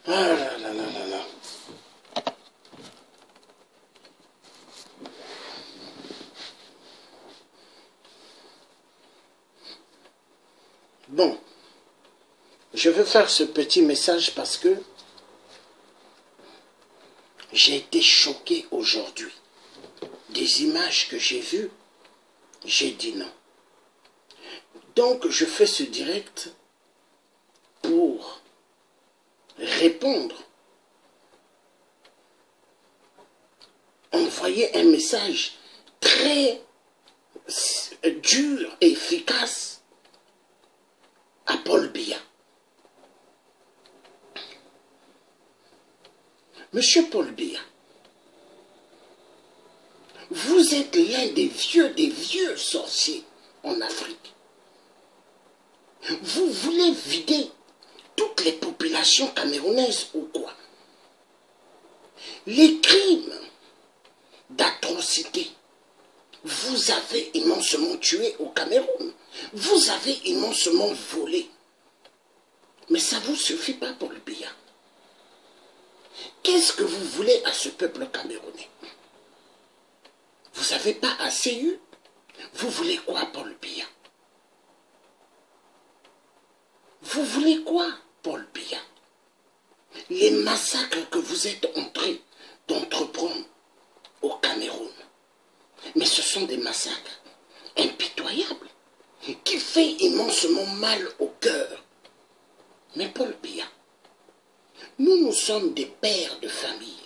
Ah là là là là là. Bon, je veux faire ce petit message parce que j'ai été choqué aujourd'hui. Des images que j'ai vues, j'ai dit non. Donc je fais ce direct pour répondre, envoyer un message très dur et efficace à Paul Biya. Monsieur Paul Biya, vous êtes l'un des vieux sorciers en Afrique. Vous voulez vider toutes les populations camerounaises ou quoi? Les crimes d'atrocité, vous avez immensement tué au Cameroun. Vous avez immensement volé. Mais ça ne vous suffit pas, Paul Biya. Qu'est-ce que vous voulez à ce peuple camerounais? Vous n'avez pas assez eu? Vous voulez quoi, Paul Biya? Vous voulez quoi, Paul Biya? Les massacres que vous êtes en train d'entreprendre au Cameroun, mais ce sont des massacres impitoyables qui font immensement mal au cœur. Mais Paul Biya, nous sommes des pères de famille.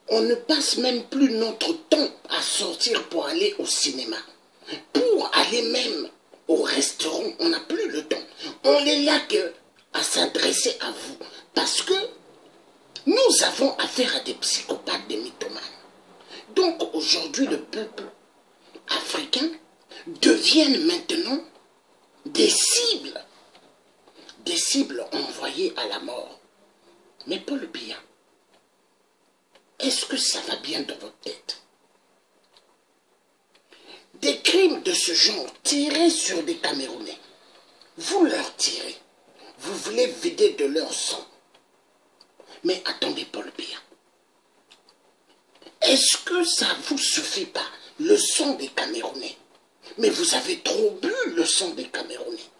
On ne passe même plus notre temps à sortir pour aller au cinéma. Pour aller même au restaurant, on n'a plus le temps. On est là à s'adresser à vous. Parce que nous avons affaire à des psychopathes, des mythomanes. Donc aujourd'hui, le peuple africain devient maintenant des cibles envoyées à la mort. Mais Paul Biya, est-ce que ça va bien dans votre tête? Des crimes de ce genre tirés sur des Camerounais, vous leur tirez, vous voulez vider de leur sang. Mais attendez, Paul Biya, est-ce que ça ne vous suffit pas, le sang des Camerounais? Mais vous avez trop bu le sang des Camerounais.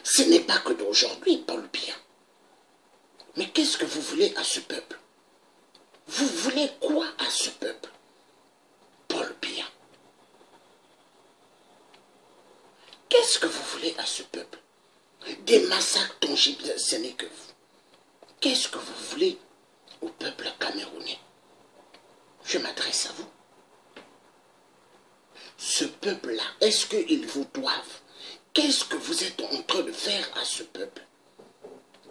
Ce n'est pas que d'aujourd'hui, Paul Biya. Mais qu'est-ce que vous voulez à ce peuple? Vous voulez quoi à ce peuple, Paul Biya? Qu'est-ce que vous voulez à ce peuple? Des massacres tangibles, ce n'est que vous. Qu'est-ce que vous voulez au peuple camerounais? Je m'adresse à vous. Ce peuple-là, est-ce qu'ils vous doivent? Qu'est-ce que vous êtes en train de faire à ce peuple,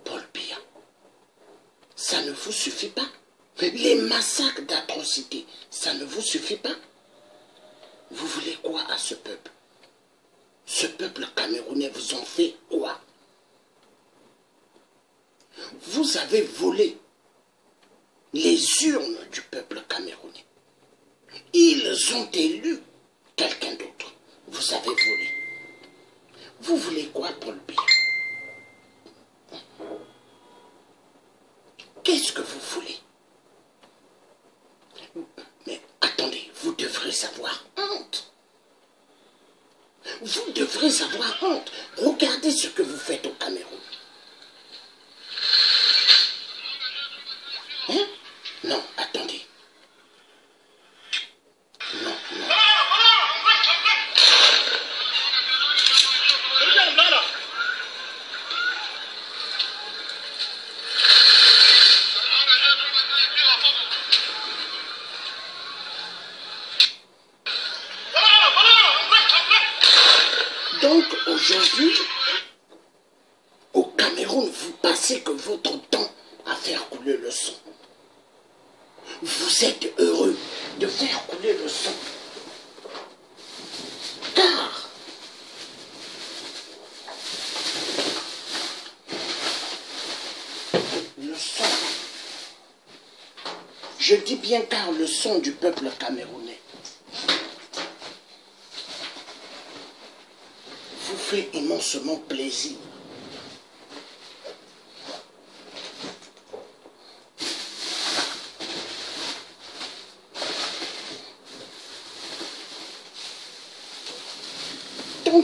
Paul Biya? Ça ne vous suffit pas? Les massacres d'atrocités, ça ne vous suffit pas? Vous voulez quoi à ce peuple? Ce peuple camerounais vous en fait quoi? Vous avez volé les urnes du peuple camerounais. Ils ont élu quelqu'un d'autre. Vous avez volé. Vous voulez quoi, Paul Biya? Qu'est-ce que vous voulez? Mais attendez, vous devrez avoir honte. Vous devrez avoir honte. Regardez ce que vous faites au Cameroun. Hein? Non, attendez. Non, non. Donc aujourd'hui, au Cameroun, vous passez que votre temps à faire couler le sang. Vous êtes heureux de faire couler le sang. Car le sang, je dis bien car le sang du peuple camerounais vous fait immensement plaisir.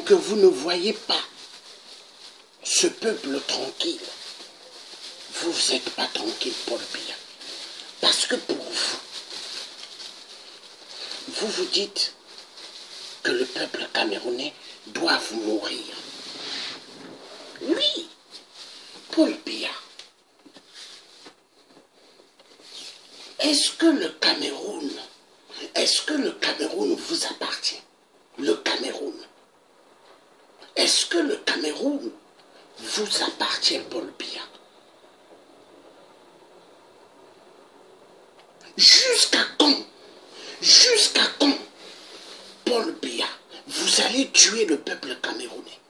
que vous ne voyez pas ce peuple tranquille, vous n'êtes pas tranquille, Paul Biya. Parce que pour vous, vous dites que le peuple camerounais doit mourir. Oui, Paul Biya. Est-ce que le Cameroun vous appartient? Le Cameroun. Est-ce que le Cameroun vous appartient, Paul Biya? Jusqu'à quand? Jusqu'à quand, Paul Biya, vous allez tuer le peuple camerounais?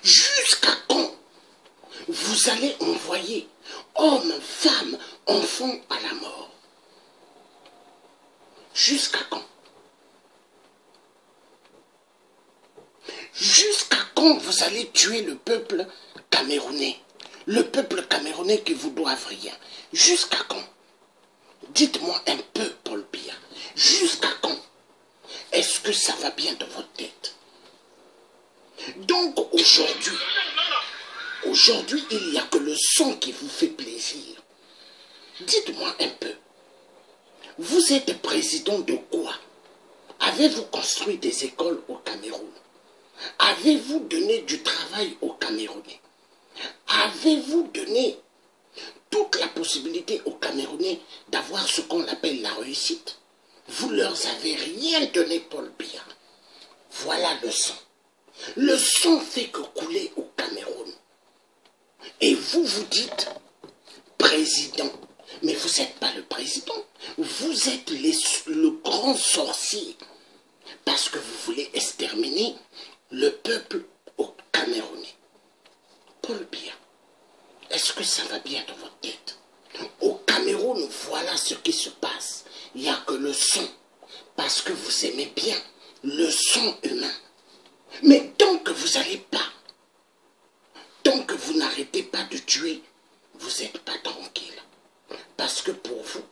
Jusqu'à quand vous allez envoyer hommes, femmes, enfants à la mort? Jusqu'à quand? Jusqu'à quand vous allez tuer le peuple camerounais? Le peuple camerounais qui vous doit rien. Jusqu'à quand? Dites-moi un peu, Paul Biya. Jusqu'à quand? Est-ce que ça va bien de votre tête? Donc aujourd'hui, il n'y a que le sang qui vous fait plaisir. Dites-moi un peu. Vous êtes président de quoi? Avez-vous construit des écoles au Cameroun? Avez-vous donné du travail aux Camerounais? Avez-vous donné toute la possibilité aux Camerounais d'avoir ce qu'on appelle la réussite? Vous leur avez rien donné, Paul Biya. Voilà le sang. Le sang fait que couler au Cameroun. Et vous vous dites président. Mais vous n'êtes pas le président. Vous êtes le grand sorcier. Parce que vous voulez exterminer le peuple au Camerounais. Paul Biya, est-ce que ça va bien dans votre tête? Au Cameroun, voilà ce qui se passe. Il n'y a que le sang. Parce que vous aimez bien le sang humain. Mais tant que vous n'allez pas, tant que vous n'arrêtez pas de tuer, vous n'êtes pas tranquille. Parce que pour vous,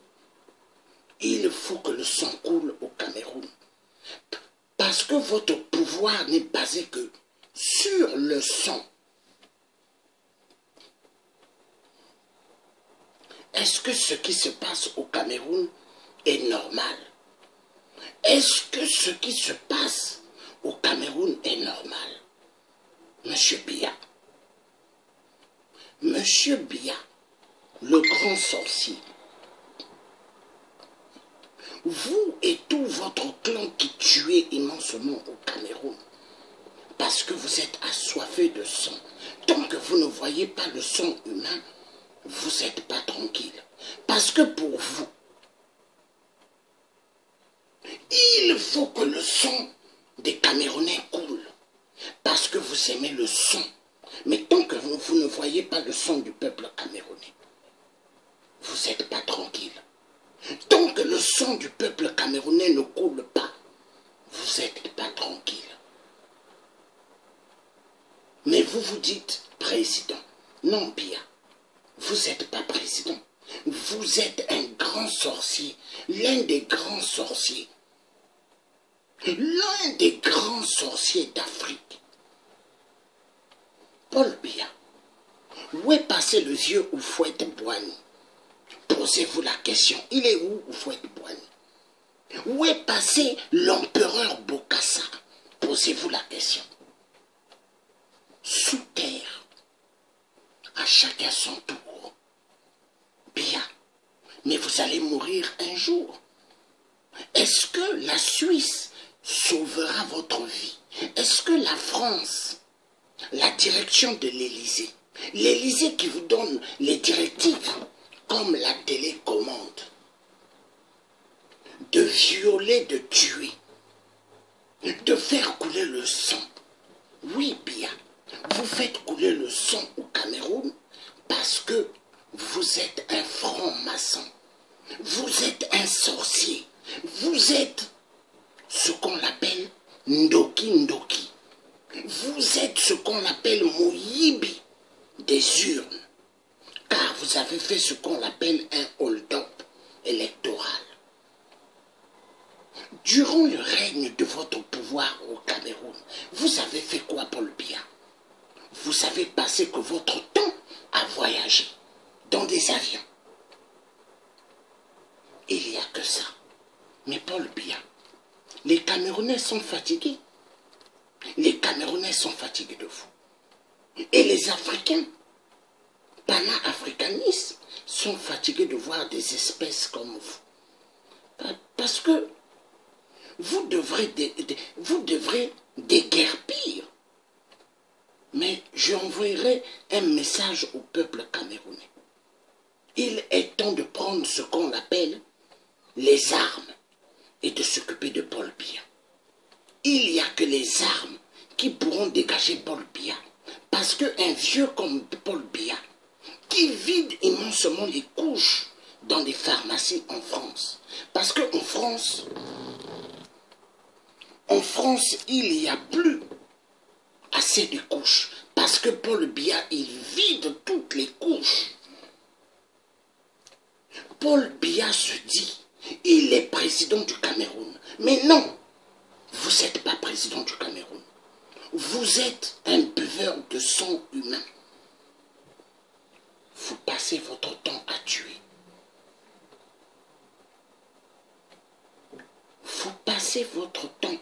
il faut que le sang coule au Cameroun. Parce que votre pouvoir n'est basé que sur le sang. Est-ce que ce qui se passe au Cameroun est normal? Est-ce que ce qui se passe au Cameroun est normal? Monsieur Biya. Monsieur Biya, le grand sorcier. Vous et tout votre clan qui tuez immensément au Cameroun, parce que vous êtes assoiffés de sang. Tant que vous ne voyez pas le sang humain, vous n'êtes pas tranquille. Parce que pour vous, il faut que le sang des Camerounais coule. Parce que vous aimez le sang. Mais tant que vous ne voyez pas le sang du peuple camerounais, vous n'êtes pas tranquille. Tant que le sang du peuple camerounais ne coule pas, vous n'êtes pas tranquille. Mais vous vous dites président. Non, Biya, vous n'êtes pas président. Vous êtes un grand sorcier, l'un des grands sorciers. L'un des grands sorciers d'Afrique. Paul Biya, où est passé le vieux Houphouët-Boigny? Posez-vous la question. Il est où Houphouët-Boigny? Où est passé l'empereur Bokassa? Posez-vous la question. Sous terre, à chacun son tour. Biya, mais vous allez mourir un jour. Est-ce que la Suisse sauvera votre vie? Est-ce que la France, la direction de l'Élysée, l'Élysée qui vous donne les directives, comme la télécommande, de violer, de tuer, de faire couler le sang? Oui, Biya, vous faites couler le sang au Cameroun parce que vous êtes un franc-maçon, vous êtes un sorcier, vous êtes ce qu'on appelle Ndoki Ndoki, vous êtes ce qu'on appelle Moyibi des urnes, car vous avez fait ce qu'on appelle un hold-up électoral. Durant le règne de votre pouvoir au Cameroun, vous avez fait quoi, Paul Biya? Vous avez passé que votre temps à voyager dans des avions. Il n'y a que ça. Mais Paul Biya, les Camerounais sont fatigués. Les Camerounais sont fatigués de vous. Et les Africains, pana-africanistes, sont fatigués de voir des espèces comme vous. Parce que vous devrez déguerpir. Mais j'envoyerai un message au peuple camerounais. Il est temps de prendre ce qu'on appelle les armes et de s'occuper de Paul Biya. Il n'y a que les armes qui pourront dégager Paul Biya. Parce qu'un vieux comme Paul Biya, qui vide immensement les couches dans les pharmacies en France. Parce qu'en France, il n'y a plus assez de couches. Parce que Paul Biya, il vide toutes les couches. Paul Biya se dit, il est président du Cameroun. Mais non, vous n'êtes pas président du Cameroun. Vous êtes un buveur de sang humain. Vous passez votre temps à tuer. Vous passez votre temps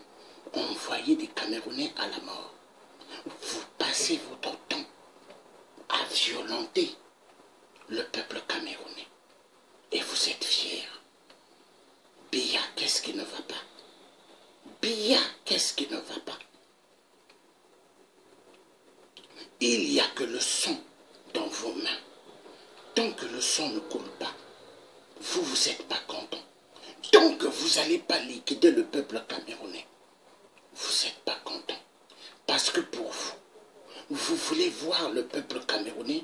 à envoyer des Camerounais à la mort. Vous passez votre temps à violenter le peuple camerounais. Et vous êtes fiers. Biya, qu'est-ce qui ne va pas? Biya, qu'est-ce qui ne va pas? Il n'y a que le sang dans vos mains. Tant que le sang ne coule pas, vous n'êtes pas content. Tant que vous n'allez pas liquider le peuple camerounais, vous n'êtes pas content. Parce que pour vous, vous voulez voir le peuple camerounais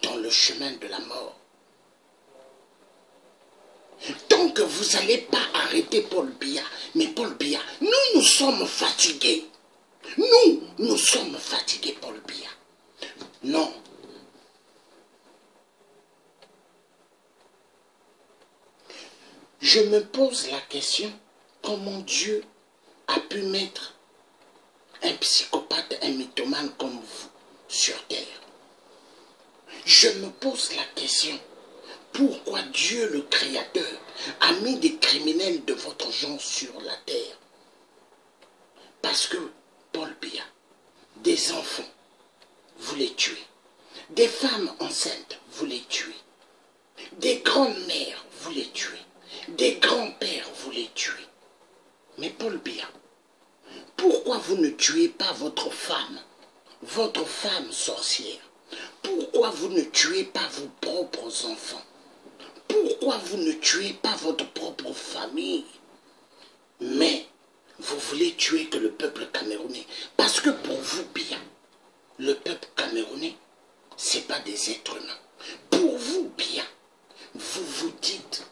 dans le chemin de la mort. Tant que vous n'allez pas arrêter Paul Biya, mais Paul Biya, nous sommes fatigués. Nous sommes fatigués, Paul Biya. Non. Je me pose la question, comment Dieu a pu mettre un psychopathe, un mythomane comme vous sur terre? Je me pose la question, pourquoi Dieu le Créateur a mis des criminels de votre genre sur la terre? Parce que, Paul Biya, des enfants, vous les tuez. Des femmes enceintes, vous les tuez. Des grandes-mères, vous les tuez. Des grands-pères, vous les tuez. Mais Paul Biya, pourquoi vous ne tuez pas votre femme sorcière? Pourquoi vous ne tuez pas vos propres enfants? Pourquoi vous ne tuez pas votre propre famille? Mais vous voulez tuer que le peuple camerounais. Parce que pour vous, Biya, le peuple camerounais, ce n'est pas des êtres humains. Pour vous, Biya, vous vous dites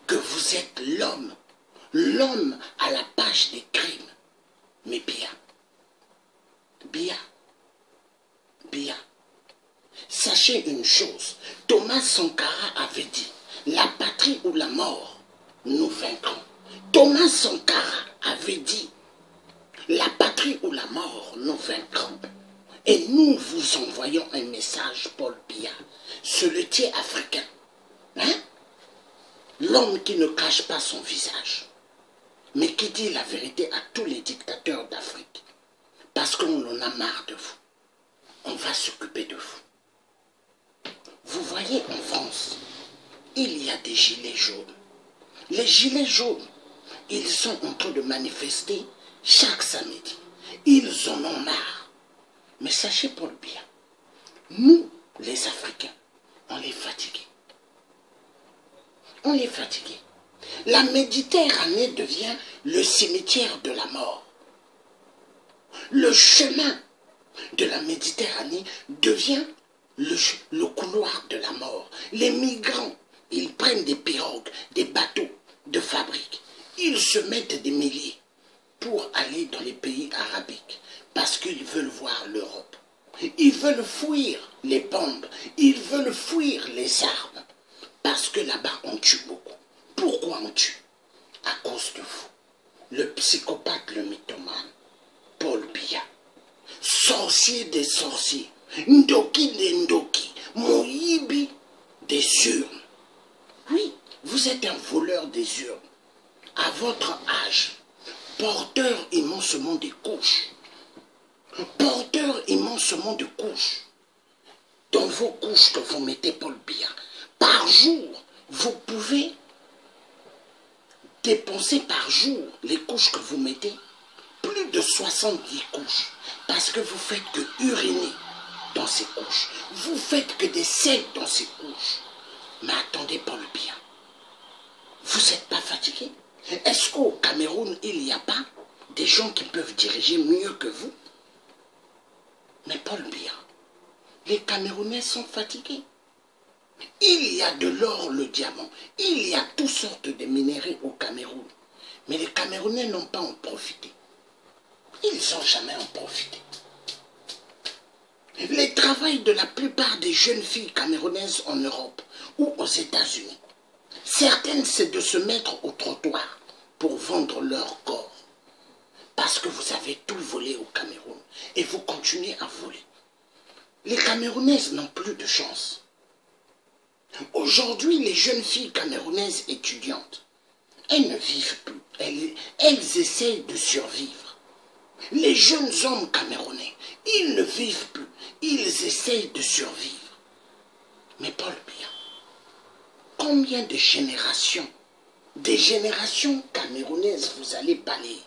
que vous êtes l'homme à la page des crimes. Mais Biya, sachez une chose, Thomas Sankara avait dit, la patrie ou la mort, nous vaincrons. Thomas Sankara avait dit, la patrie ou la mort, nous vaincrons. Et nous vous envoyons un message, Paul Biya, soletier africain. Hein? L'homme qui ne cache pas son visage, mais qui dit la vérité à tous les dictateurs d'Afrique. Parce qu'on en a marre de vous. On va s'occuper de vous. Vous voyez, en France, il y a des gilets jaunes. Les gilets jaunes, ils sont en train de manifester chaque samedi. Ils en ont marre. Mais sachez, Paul Biya, nous, les Africains, on est fatigués. On est fatigués. La Méditerranée devient le cimetière de la mort. Le chemin de la Méditerranée devient le couloir de la mort. Les migrants, ils prennent des pirogues, des bateaux de fabrique. Ils se mettent des milliers pour aller dans les pays arabiques parce qu'ils veulent voir l'Europe. Ils veulent fuir les bombes, ils veulent fuir les armes parce que là-bas on tue beaucoup. Pourquoi on tue? À cause de vous. le psychopathe, le mythomane, Paul Biya, sorcier des sorciers, Ndoki des Ndoki, Moïbi des urnes. Oui, vous êtes un voleur des urnes. À votre âge, porteur immensement de couches, porteur immensement de couches, dans vos couches que vous mettez, Paul Biya, par jour, vous pouvez dépenser par jour les couches que vous mettez, plus de 70 couches, parce que vous faites que uriner dans ces couches, vous faites que des selles dans ces couches. Mais attendez, Paul Biya, vous n'êtes pas fatigué? Est-ce qu'au Cameroun, il n'y a pas des gens qui peuvent diriger mieux que vous? Mais Paul Biya, les Camerounais sont fatigués. Il y a de l'or, le diamant, il y a toutes sortes de minéraux au Cameroun. Mais les Camerounais n'ont pas en profité. Ils n'ont jamais en profité. Le travail de la plupart des jeunes filles camerounaises en Europe ou aux États-Unis, certaines, c'est de se mettre au trottoir pour vendre leur corps. Parce que vous avez tout volé au Cameroun et vous continuez à voler. Les Camerounaises n'ont plus de chance. Aujourd'hui, les jeunes filles camerounaises étudiantes, elles ne vivent plus. Elles essayent de survivre. Les jeunes hommes camerounais, ils ne vivent plus. Ils essayent de survivre. Mais Paul Biya, combien de générations, des générations camerounaises vous allez balayer?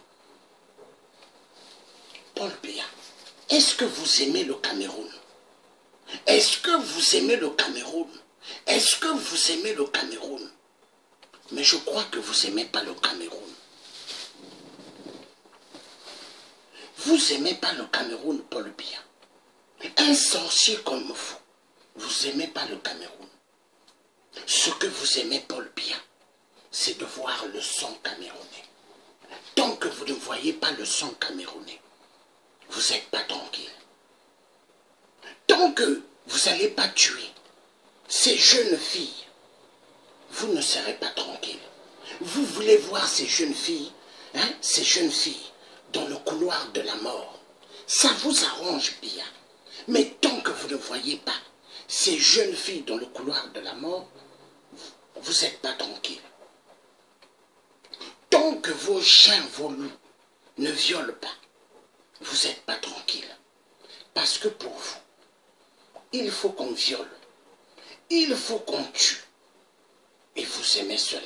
Paul Biya, est-ce que vous aimez le Cameroun? Est-ce que vous aimez le Cameroun? Est-ce que vous aimez le Cameroun? Mais je crois que vous n'aimez pas le Cameroun. Vous n'aimez pas le Cameroun, Paul Biya. Un sorcier comme vous n'aimez pas le Cameroun. Ce que vous aimez, Paul Biya, c'est de voir le sang camerounais. Tant que vous ne voyez pas le sang camerounais, vous n'êtes pas tranquille. Tant que vous n'allez pas tuer ces jeunes filles, vous ne serez pas tranquille. Vous voulez voir ces jeunes filles, dans le couloir de la mort. Ça vous arrange bien. Mais tant que vous ne voyez pas ces jeunes filles dans le couloir de la mort, vous n'êtes pas tranquille. Tant que vos chiens, vos loups ne violent pas, vous n'êtes pas tranquille. Parce que pour vous, il faut qu'on viole. Il faut qu'on tue. Et vous aimez cela.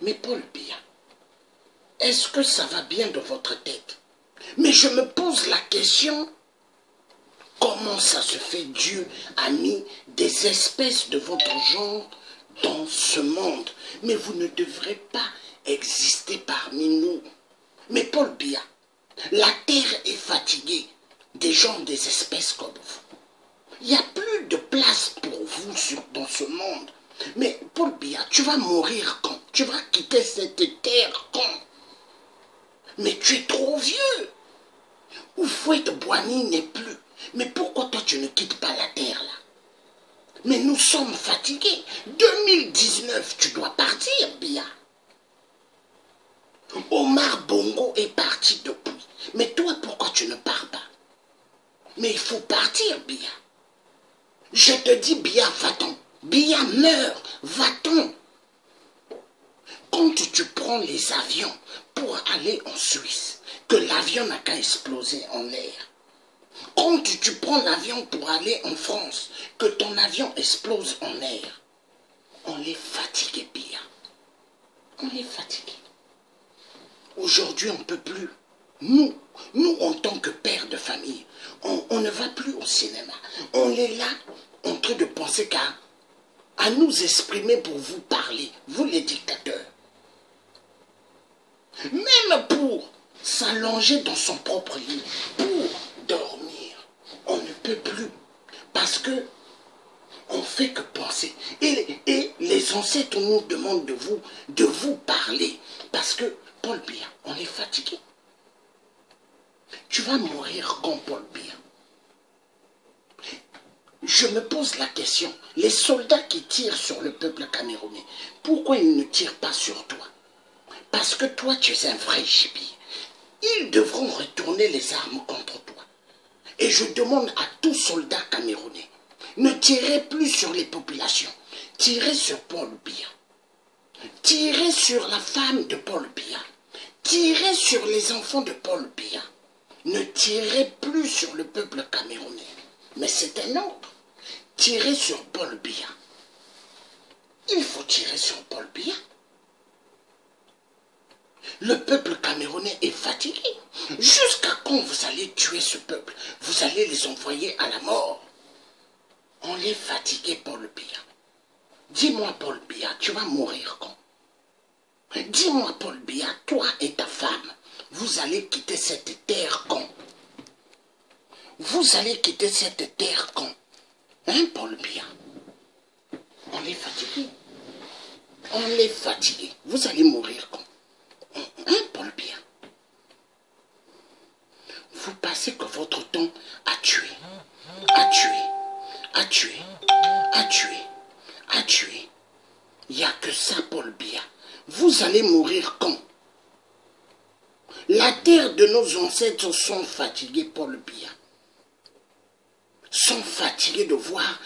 Mais Paul Biya, est-ce que ça va bien dans votre tête? Mais je me pose la question, comment ça se fait Dieu a mis des espèces de votre genre dans ce monde? Mais vous ne devrez pas exister parmi nous. Mais Paul Biya, la terre est fatiguée des gens des espèces comme vous. Il n'y a plus de place pour vous dans ce monde. Mais Paul Biya, tu vas mourir quand? Tu vas quitter cette terre quand? Mais tu es trop vieux. Oufouette Boigny n'est plus. Mais pourquoi toi tu ne quittes pas la terre là? Mais nous sommes fatigués. 2019, tu dois partir, Biya. Omar Bongo est parti depuis. Mais toi, pourquoi tu ne pars pas? Mais il faut partir, Biya. Je te dis, Biya, va-t'en. Biya meurt, va-t'en. Quand tu prends les avions pour aller en Suisse, que l'avion n'a qu'à exploser en l'air. Quand tu prends l'avion pour aller en France, que ton avion explose en air. On est fatigué, Biya. On est fatigué. Aujourd'hui, on ne peut plus. Nous, en tant que père de famille, on ne va plus au cinéma. On est là en train de penser à nous exprimer pour vous parler, vous les dictateurs. Même pour s'allonger dans son propre lit, pour dormir, on ne peut plus. Parce que on fait que penser. Et les ancêtres nous demandent de vous parler. Parce que, Paul Biya, on est fatigué. Tu vas mourir quand, Paul Biya? Je me pose la question, les soldats qui tirent sur le peuple camerounais, pourquoi ils ne tirent pas sur toi? Parce que toi, tu es un vrai gibier. Ils devront retourner les armes contre toi. Et je demande à tout soldat camerounais, ne tirez plus sur les populations. Tirez sur Paul Biya. Tirez sur la femme de Paul Biya. Tirez sur les enfants de Paul Biya. Ne tirez plus sur le peuple camerounais. Mais c'est un ordre. Tirez sur Paul Biya. Il faut tirer sur Paul Biya. Le peuple camerounais est fatigué. Jusqu'à quand vous allez tuer ce peuple? Vous allez les envoyer à la mort. On est fatigué, Paul Biya. Dis-moi, Paul Biya, tu vas mourir quand? Dis-moi, Paul Biya, toi et ta femme, vous allez quitter cette terre quand? Vous allez quitter cette terre quand? Hein, Paul Biya? On est fatigué. On est fatigué. Vous allez mourir quand? Hein, Paul Biya? Vous passez que votre temps à tuer, à tuer, à tuer, à tuer, à tuer. Il n'y a que ça, Paul Biya. Vous allez mourir quand? La terre de nos ancêtres sont fatigués, Paul Biya. Sont fatigués de voir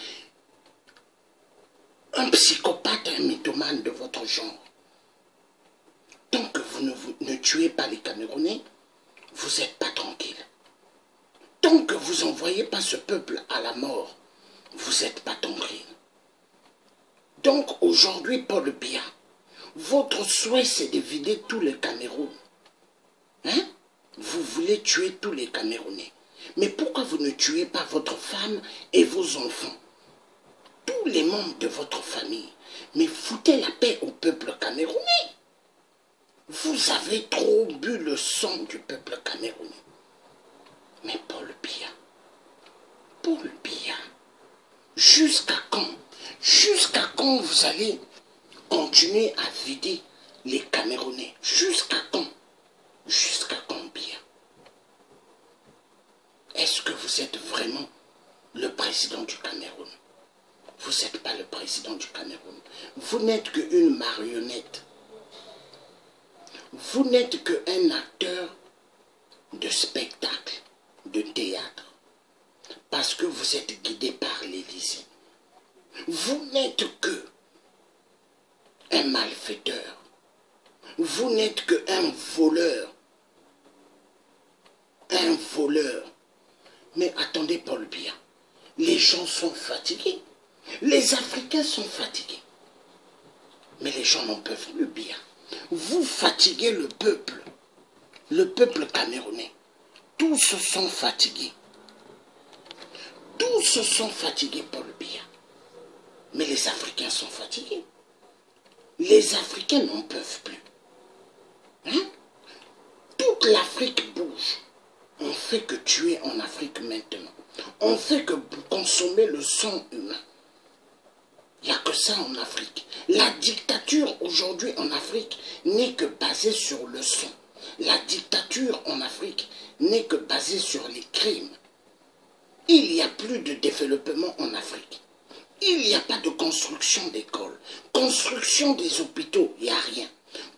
un psychopathe, un mythomane de votre genre. Tant que vous ne tuez pas les Camerounais, vous n'êtes pas tranquille. Tant que vous n'envoyez pas ce peuple à la mort, vous n'êtes pas tranquille. Donc aujourd'hui, Paul Biya, votre souhait c'est de vider tout le Cameroun. Hein? Vous voulez tuer tous les Camerounais. Mais pourquoi vous ne tuez pas votre femme et vos enfants? Tous les membres de votre famille. Mais foutez la paix au peuple camerounais. Vous avez trop bu le sang du peuple camerounais. Mais Paul Biya, jusqu'à quand? Jusqu'à quand vous allez continuer à vider les Camerounais? Jusqu'à quand? Jusqu'à quand, Biya? Est-ce que vous êtes vraiment le président du Cameroun? Vous n'êtes pas le président du Cameroun. Vous n'êtes qu'une marionnette. Vous n'êtes qu'un acteur de spectacle, de théâtre. Parce que vous êtes guidé par l'Élysée. Vous n'êtes que un malfaiteur. Vous n'êtes qu'un voleur. Un voleur. Mais attendez, Paul Biya, les gens sont fatigués. Les Africains sont fatigués. Mais les gens n'en peuvent plus, Biya. Vous fatiguez le peuple camerounais. Tous se sont fatigués. Tous se sont fatigués, Paul Biya. Mais les Africains sont fatigués. Les Africains n'en peuvent plus. Hein? Toute l'Afrique bouge. On fait que tuer en Afrique maintenant. On fait que consommer le sang humain. Il n'y a que ça en Afrique. La dictature aujourd'hui en Afrique n'est que basée sur le sang. La dictature en Afrique n'est que basée sur les crimes. Il n'y a plus de développement en Afrique. Il n'y a pas de construction d'écoles. Construction des hôpitaux, il n'y a rien.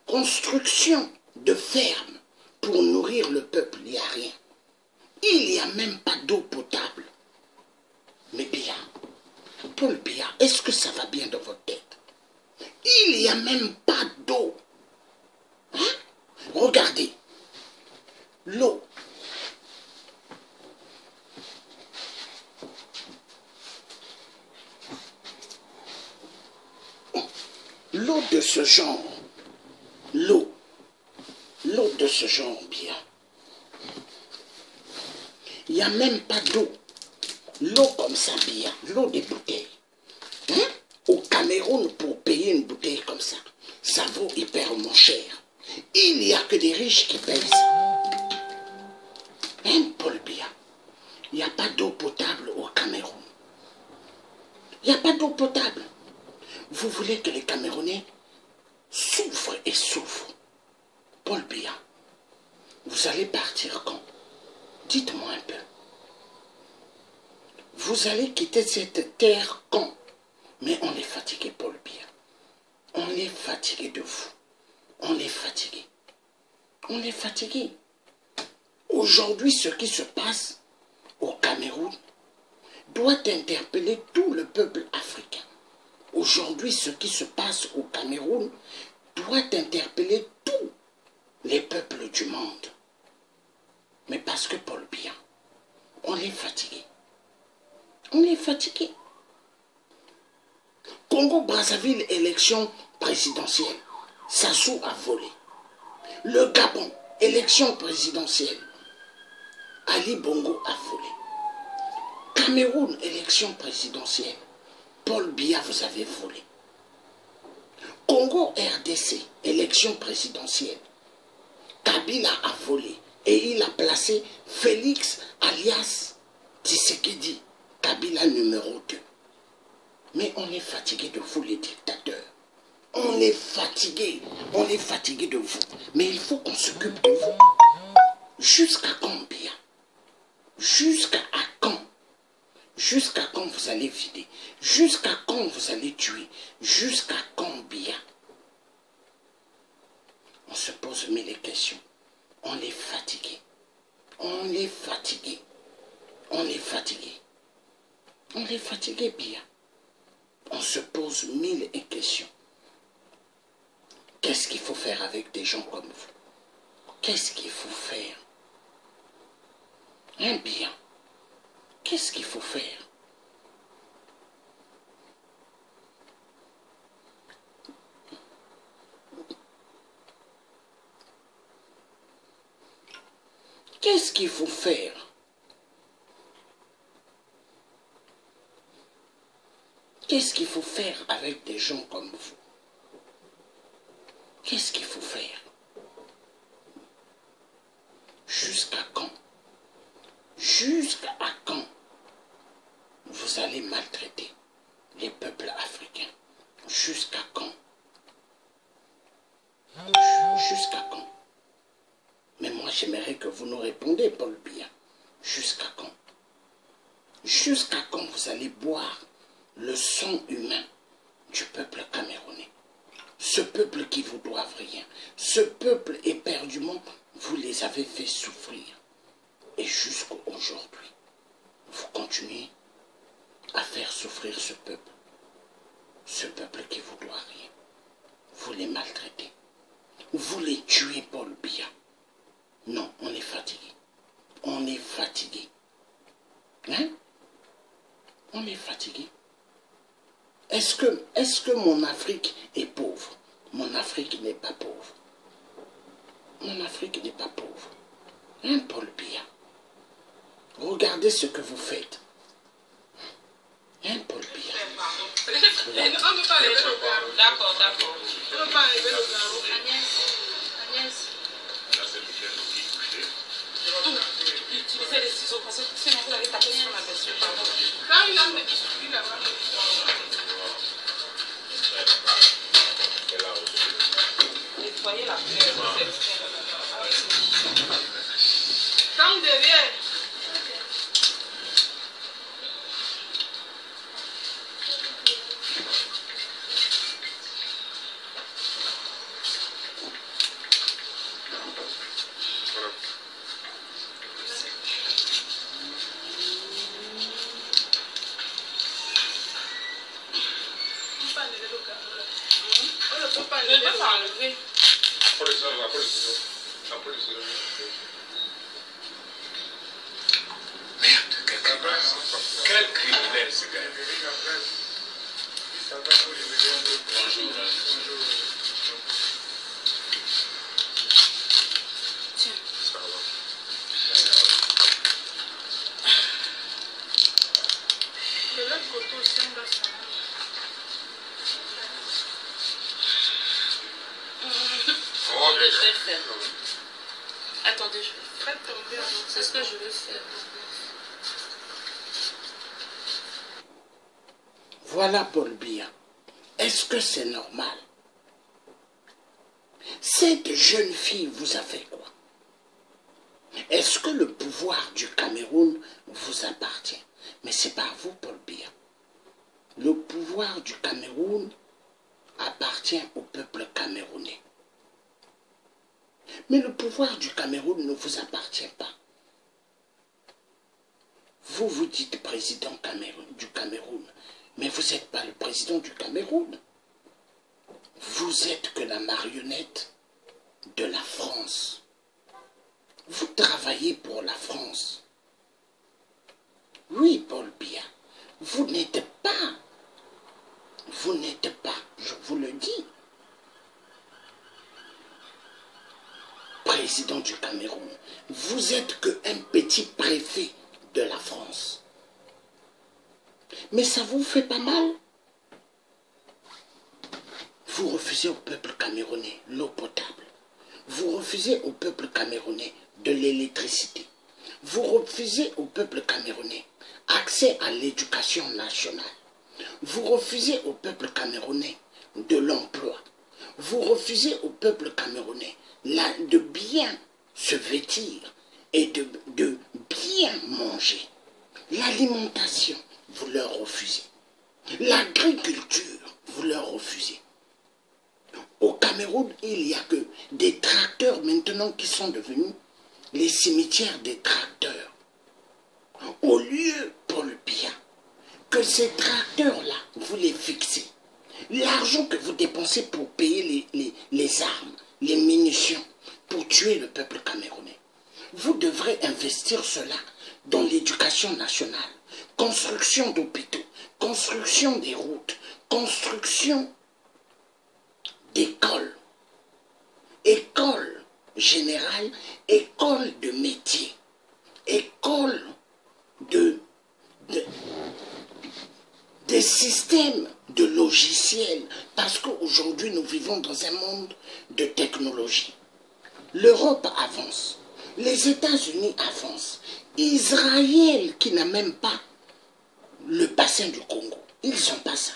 Construction de fermes pour nourrir le peuple, il n'y a rien. Il n'y a même pas d'eau potable. Mais Biya, Paul Biya, est-ce que ça va bien dans votre tête? Il n'y a même pas d'eau. Hein? Regardez, l'eau. L'eau de ce genre, l'eau de ce genre, Biya. Il n'y a même pas d'eau. L'eau comme ça, Biya, l'eau des bouteilles. Hein? Au Cameroun, pour payer une bouteille comme ça, ça vaut hyper cher. Il n'y a que des riches qui payent ça. Hein, Paul Biya? Il n'y a pas d'eau potable au Cameroun. Il n'y a pas d'eau potable. Vous voulez que les Camerounais souffrent et souffrent. Paul Biya, vous allez partir quand? Dites-moi un peu. Vous allez quitter cette terre quand? Mais on est fatigué, Paul Biya. On est fatigué de vous. On est fatigué. On est fatigué. Aujourd'hui, ce qui se passe au Cameroun doit interpeller tout le peuple africain. Aujourd'hui, ce qui se passe au Cameroun doit interpeller tous les peuples du monde. Mais parce que Paul Biya, on est fatigué. On est fatigué. Congo-Brazzaville, élection présidentielle. Sassou a volé. Le Gabon, élection présidentielle. Ali Bongo a volé. Cameroun, élection présidentielle. Paul Biya, vous avez volé. Congo RDC, élection présidentielle. Kabila a volé et il a placé Félix alias Tshisekedi, Kabila numéro 2. Mais on est fatigué de vous les dictateurs. On est fatigué de vous. Mais il faut qu'on s'occupe de vous. Jusqu'à quand, Biya? Jusqu'à quand? Jusqu'à quand vous allez vider? Jusqu'à quand vous allez tuer? Jusqu'à quand, Biya? On se pose mille questions. On est fatigué. On est fatigué. On est fatigué. On est fatigué, Biya. On se pose mille questions. Qu'est-ce qu'il faut faire avec des gens comme vous? Qu'est-ce qu'il faut faire? Hein, Biya? Qu'est-ce qu'il faut faire? Qu'est-ce qu'il faut faire? Qu'est-ce qu'il faut faire avec des gens comme vous? Qu'est-ce qu'il faut faire? Jusqu'à quand? Jusqu'à quand vous allez maltraiter les peuples africains? Jusqu'à quand? Jusqu'à quand? Mais moi j'aimerais que vous nous répondez, Paul Biya. Jusqu'à quand? Jusqu'à quand vous allez boire le sang humain du peuple camerounais? Ce peuple qui vous doit rien. Ce peuple éperdument, vous les avez fait souffrir. Et jusqu'à aujourd'hui, vous continuez à faire souffrir ce peuple. Ce peuple qui vous doit rien. Vous les maltraitez. Vous les tuez, Paul Biya. Non, on est fatigué. On est fatigué. Hein? On est fatigué. Est-ce que mon Afrique est pauvre? Mon Afrique n'est pas pauvre. Mon Afrique n'est pas pauvre. Hein, Paul Biya? Regardez ce que vous faites. Hein, Paul Biya? D'accord, d'accord. Agnès. Utilisez les ciseaux parce que sinon vous allez taper sur ma blessure. Pardon. Nettoyez la plaie. Comme derrière. Merde, quel criminel ce gars. Bonjour. Tiens. Ça va. De l'autre côté aussi, on doit savoir. Je vais le faire. Attendez, je vais tomber. C'est ce que je veux faire. Voilà, Paul Biya. Est-ce que c'est normal? Cette jeune fille vous a fait quoi? Est-ce que le pouvoir du Cameroun vous appartient? Mais c'est pas vous, Paul Biya. Le pouvoir du Cameroun appartient au peuple camerounais. Mais le pouvoir du Cameroun ne vous appartient pas. Vous vous dites président du Cameroun, mais vous n'êtes pas le président du Cameroun. Vous êtes que la marionnette de la France. Vous travaillez pour la France. Oui, Paul Biya, vous n'êtes pas, je vous le dis, président du Cameroun. Vous êtes qu'un petit préfet de la France. Mais ça vous fait pas mal. Vous refusez au peuple camerounais l'eau potable. Vous refusez au peuple camerounais de l'électricité. Vous refusez au peuple camerounais accès à l'éducation nationale. Vous refusez au peuple camerounais de l'emploi. Vous refusez au peuple camerounais de bien se vêtir et de bien manger. L'alimentation, vous leur refusez. L'agriculture, vous leur refusez. Au Cameroun, il n'y a que des tracteurs maintenant qui sont devenus les cimetières des tracteurs. Au lieu, Paul Biya, que ces tracteurs-là, vous les fixez. L'argent que vous dépensez pour payer les armes, les munitions, pour tuer le peuple camerounais, vous devrez investir cela dans l'éducation nationale, construction d'hôpitaux, construction des routes, construction d'écoles, école générale, école de métier, école des systèmes de logiciels, parce qu'aujourd'hui nous vivons dans un monde de technologie. L'Europe avance, les États-Unis avancent, Israël qui n'a même pas le bassin du Congo, ils n'ont pas ça.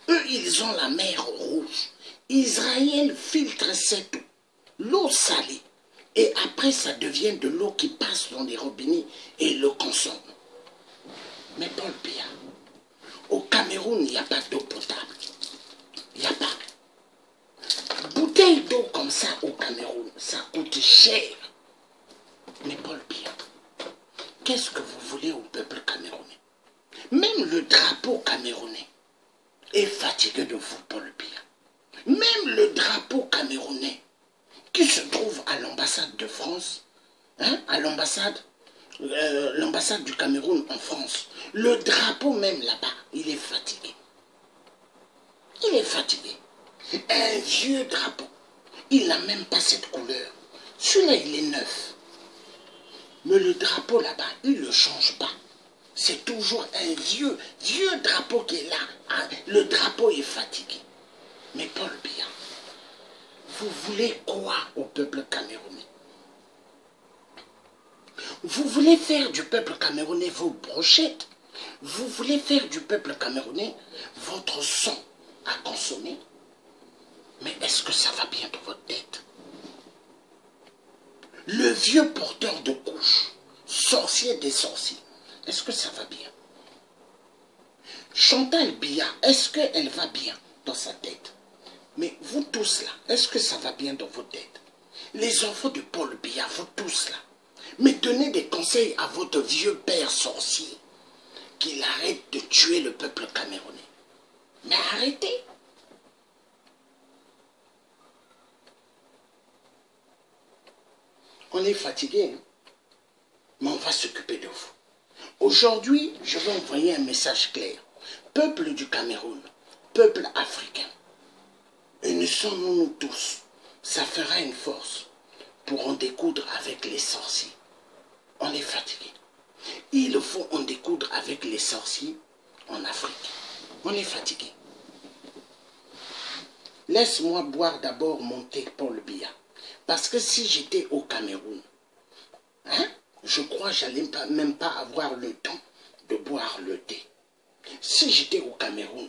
Eux, ils ont la mer Rouge. Israël filtre cette eau, l'eau salée, et après ça devient de l'eau qui passe dans les robinets et le consomme. Mais Paul Biya, au Cameroun, il n'y a pas d'eau potable. Il n'y a pas. Bouteille d'eau comme ça au Cameroun, ça coûte cher. Mais Paul Biya, qu'est-ce que vous voulez au peuple camerounais? Même le drapeau camerounais est fatigué de vous, Paul Biya. Même le drapeau camerounais qui se trouve à l'ambassade de France, hein, à l'ambassade du Cameroun en France, le drapeau même là-bas, il est fatigué. Il est fatigué. Un vieux drapeau, il n'a même pas cette couleur. Celui-là, il est neuf. Mais le drapeau là-bas, il ne le change pas. C'est toujours un vieux drapeau qui est là. Hein, le drapeau est fatigué. Mais Paul Biya, vous voulez quoi au peuple camerounais? Vous voulez faire du peuple camerounais vos brochettes? Vous voulez faire du peuple camerounais votre sang à consommer? Mais est-ce que ça va bien dans votre tête? Le vieux porteur de couches, sorcier des sorciers, est-ce que ça va bien? Chantal Biya, est-ce qu'elle va bien dans sa tête? Mais vous tous là, est-ce que ça va bien dans vos têtes? Les enfants de Paul Biya, vous tous là, mais donnez des conseils à votre vieux père sorcier qu'il arrête de tuer le peuple camerounais. Mais arrêtez. On est fatigué, hein? Mais on va s'occuper de vous. Aujourd'hui, je vais envoyer un message clair. Peuple du Cameroun, peuple africain, unissons-nous tous. Ça fera une force pour en découdre avec les sorciers. On est fatigué. Il faut en découdre avec les sorciers en Afrique. On est fatigué. Laisse-moi boire d'abord mon thé Paul Biya. Parce que si j'étais au Cameroun, hein, je crois que je n'allais même pas avoir le temps de boire le thé. Si j'étais au Cameroun,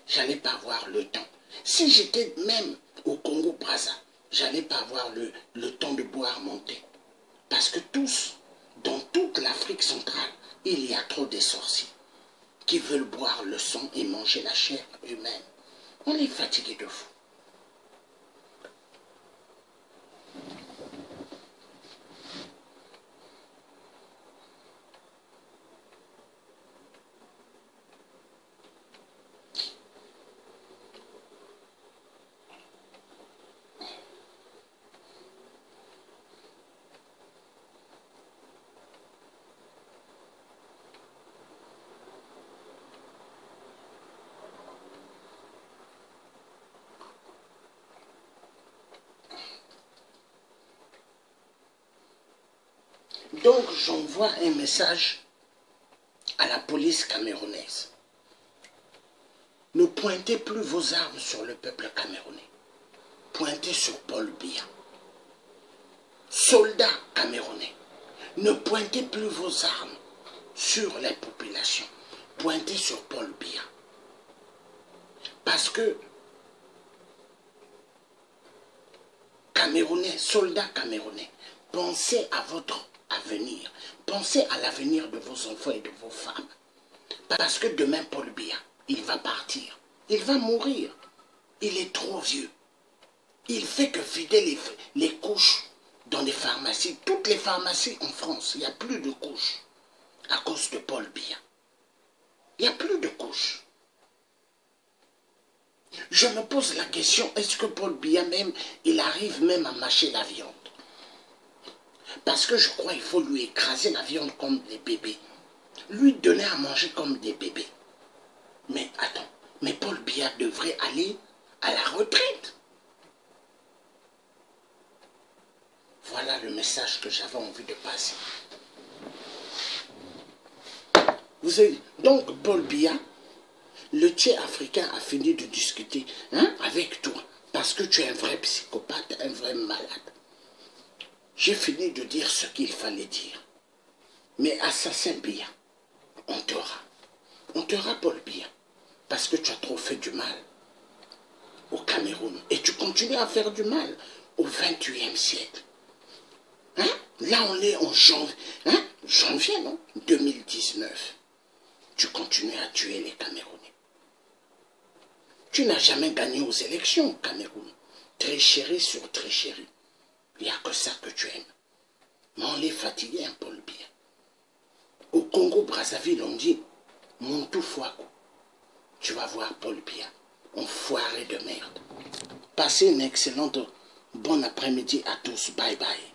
je n'allais pas avoir le temps. Si j'étais même au Congo-Brazza, je n'allais pas avoir le temps de boire mon thé. Parce que tous, dans toute l'Afrique centrale, il y a trop de sorciers qui veulent boire le sang et manger la chair humaine. On est fatigué de vous. Donc j'envoie un message à la police camerounaise. Ne pointez plus vos armes sur le peuple camerounais. Pointez sur Paul Biya. Soldats camerounais, ne pointez plus vos armes sur les populations. Pointez sur Paul Biya. Parce que Camerounais, soldats camerounais, pensez à votre avenir. Pensez à l'avenir de vos enfants et de vos femmes. Parce que demain, Paul Biya, il va partir. Il va mourir. Il est trop vieux. Il fait que vider les couches dans les pharmacies. Toutes les pharmacies en France, il n'y a plus de couches à cause de Paul Biya. Il n'y a plus de couches. Je me pose la question, est-ce que Paul Biya même, il arrive même à mâcher la viande? Parce que je crois qu'il faut lui écraser la viande comme des bébés. Lui donner à manger comme des bébés. Mais attends, mais Paul Biya devrait aller à la retraite. Voilà le message que j'avais envie de passer. Vous avez, donc Paul Biya, le tiers africain a fini de discuter avec toi. Parce que tu es un vrai psychopathe, un vrai malade. J'ai fini de dire ce qu'il fallait dire. Mais assassin Biya, on t'aura. On t'aura Paul Biya. Parce que tu as trop fait du mal au Cameroun. Et tu continues à faire du mal au 21e siècle. Là, on est en janvier, janvier, non 2019. Tu continues à tuer les Camerounais. Tu n'as jamais gagné aux élections au Cameroun. Tricherie sur tricherie. Il n'y a que ça que tu aimes. Mais on est fatigué, hein, Paul Biya. Au Congo-Brazzaville, on dit, Montou Fouakou. Tu vas voir Paul Biya, enfoiré de merde. Passez une excellente bon après-midi à tous. Bye bye.